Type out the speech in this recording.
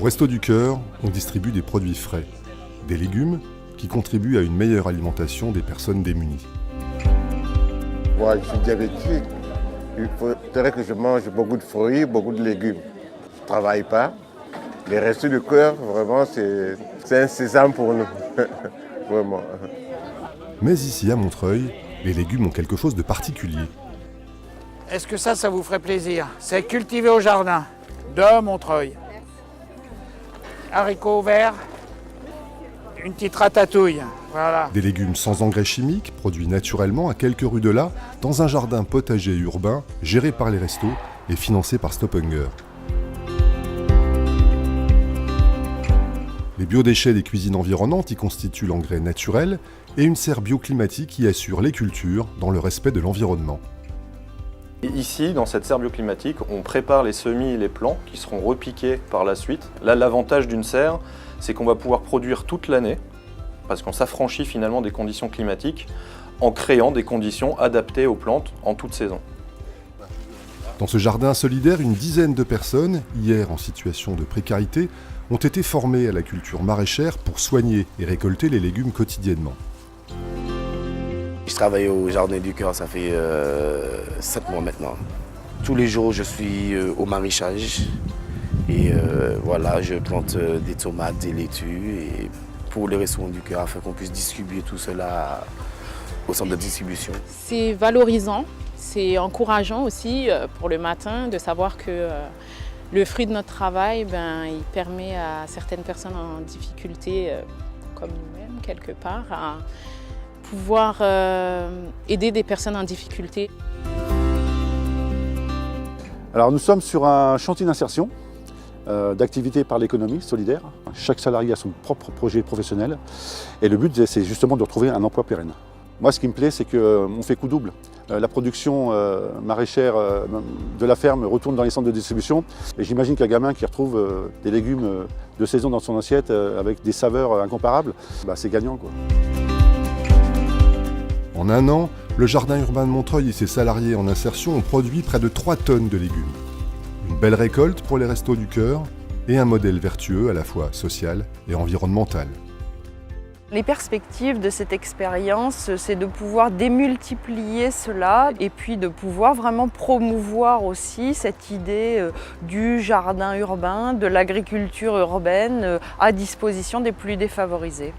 Restos du Cœur, on distribue des produits frais, des légumes qui contribuent à une meilleure alimentation des personnes démunies. Moi, je suis diabétique. Il faudrait que je mange beaucoup de fruits, beaucoup de légumes. Je ne travaille pas. Les Restos du Cœur, vraiment, c'est un sésame pour nous. Vraiment. Mais ici, à Montreuil, les légumes ont quelque chose de particulier. Est-ce que ça vous ferait plaisir? C'est cultivé au jardin de Montreuil. Haricots verts, une petite ratatouille, voilà. Des légumes sans engrais chimiques, produits naturellement à quelques rues de là, dans un jardin potager urbain, géré par les restos et financé par Stop Hunger. Les biodéchets des cuisines environnantes y constituent l'engrais naturel et une serre bioclimatique qui assure les cultures dans le respect de l'environnement. Et ici, dans cette serre bioclimatique, on prépare les semis et les plants qui seront repiqués par la suite. Là, l'avantage d'une serre, c'est qu'on va pouvoir produire toute l'année, parce qu'on s'affranchit finalement des conditions climatiques en créant des conditions adaptées aux plantes en toute saison. Dans ce jardin solidaire, une dizaine de personnes, hier en situation de précarité, ont été formées à la culture maraîchère pour soigner et récolter les légumes quotidiennement. Je travaille au Jardin du Cœur, ça fait 7 mois maintenant. Tous les jours, je suis au maraîchage et voilà, je plante des tomates, des laitues et pour les Restos du Cœur afin qu'on puisse distribuer tout cela au centre de distribution. C'est valorisant, c'est encourageant aussi pour le matin de savoir que le fruit de notre travail, il permet à certaines personnes en difficulté, comme nous-mêmes quelque part, à pouvoir aider des personnes en difficulté. Alors nous sommes sur un chantier d'insertion d'activité par l'économie solidaire. Chaque salarié a son propre projet professionnel et le but c'est justement de retrouver un emploi pérenne. Moi ce qui me plaît c'est qu'on fait coup double. La production maraîchère de la ferme retourne dans les centres de distribution et j'imagine qu'un gamin qui retrouve des légumes de saison dans son assiette avec des saveurs incomparables, c'est gagnant, quoi. En un an, le jardin urbain de Montreuil et ses salariés en insertion ont produit près de 3 tonnes de légumes. Une belle récolte pour les Restos du Cœur et un modèle vertueux à la fois social et environnemental. Les perspectives de cette expérience, c'est de pouvoir démultiplier cela et puis de pouvoir vraiment promouvoir aussi cette idée du jardin urbain, de l'agriculture urbaine à disposition des plus défavorisés.